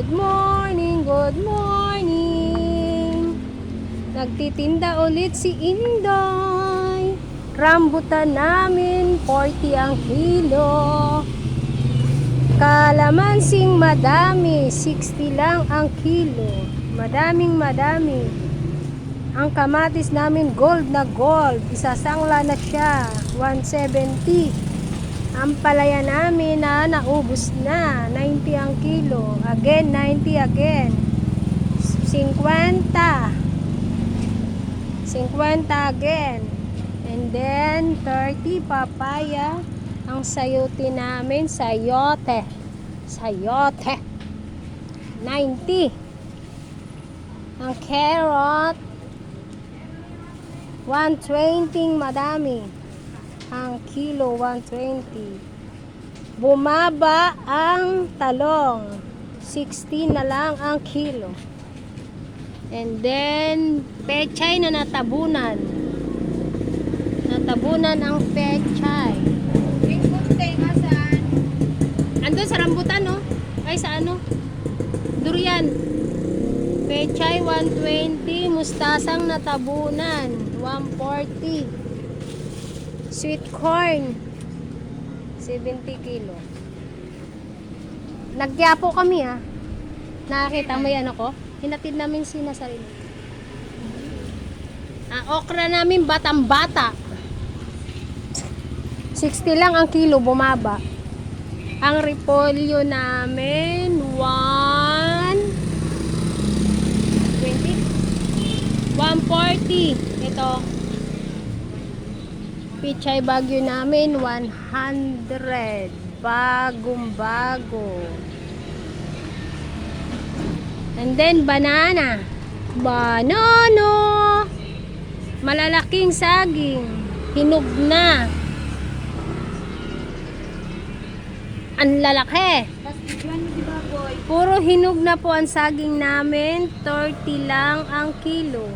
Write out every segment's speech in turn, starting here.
good morning, good morning. Nagtitinda ulit si Inday. Rambutan namin, 40 ang kilo. Kalamansing madami, 60 lang ang kilo. Madaming madami. Ang kamatis namin gold na gold. Isasangla na siya, 170. Ang palaya namin na naubos na, 90 ang kilo. Again, 90 again. 50. 50 again. And then, 30 papaya. Ang sayote namin, sayote. Sayote. 90. Ang carrot, 120 madami. Ang kilo 120. Bumaba ang talong, 60 na lang ang kilo. And then pechay na natabunan. Natabunan ang pechay. Andun sa rambutan, no? Ay, sa ano? Durian. Pechay 120, mustasang natabunan 140. Sweet corn 70 kilo. Nagyapo kami, ha. Nakakita mo yan ako? Hinatid namin sinasarili. Ang okra namin batang bata, 60 lang ang kilo, bumaba. Ang repolyo namin 140. Ito Pichay Bagyo namin 100. Bagong bago. And then banana. Banano. Malalaking saging. Hinog na. Ang lalaki. Puro hinog na po ang saging namin. 30 lang ang kilo.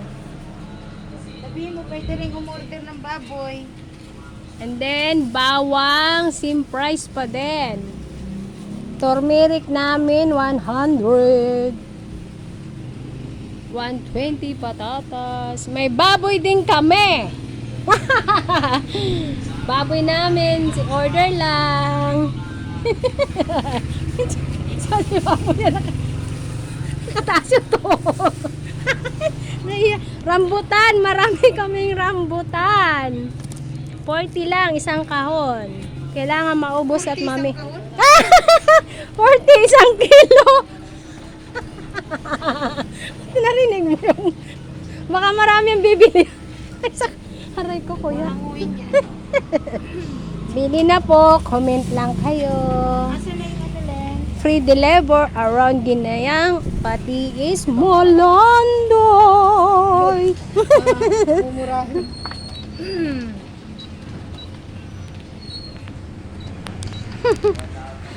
Sabihin mo, pwede rin umorder ng baboy. And then, bawang, same price pa din. Turmeric namin, 100. 120 patatas. May baboy din kami. Baboy namin, order lang. Sabi baboy na nakataas yung to. Rambutan, marami kaming rambutan. 40 lang, isang kahon. Kailangan maubos at mami. 40 isang kilo. Narinig mo yung... Baka marami ang bibili. Aray ko, kuya. Bili na po. Comment lang kayo. Free deliver around Ginayang, pati is Molandoy. Umurahin.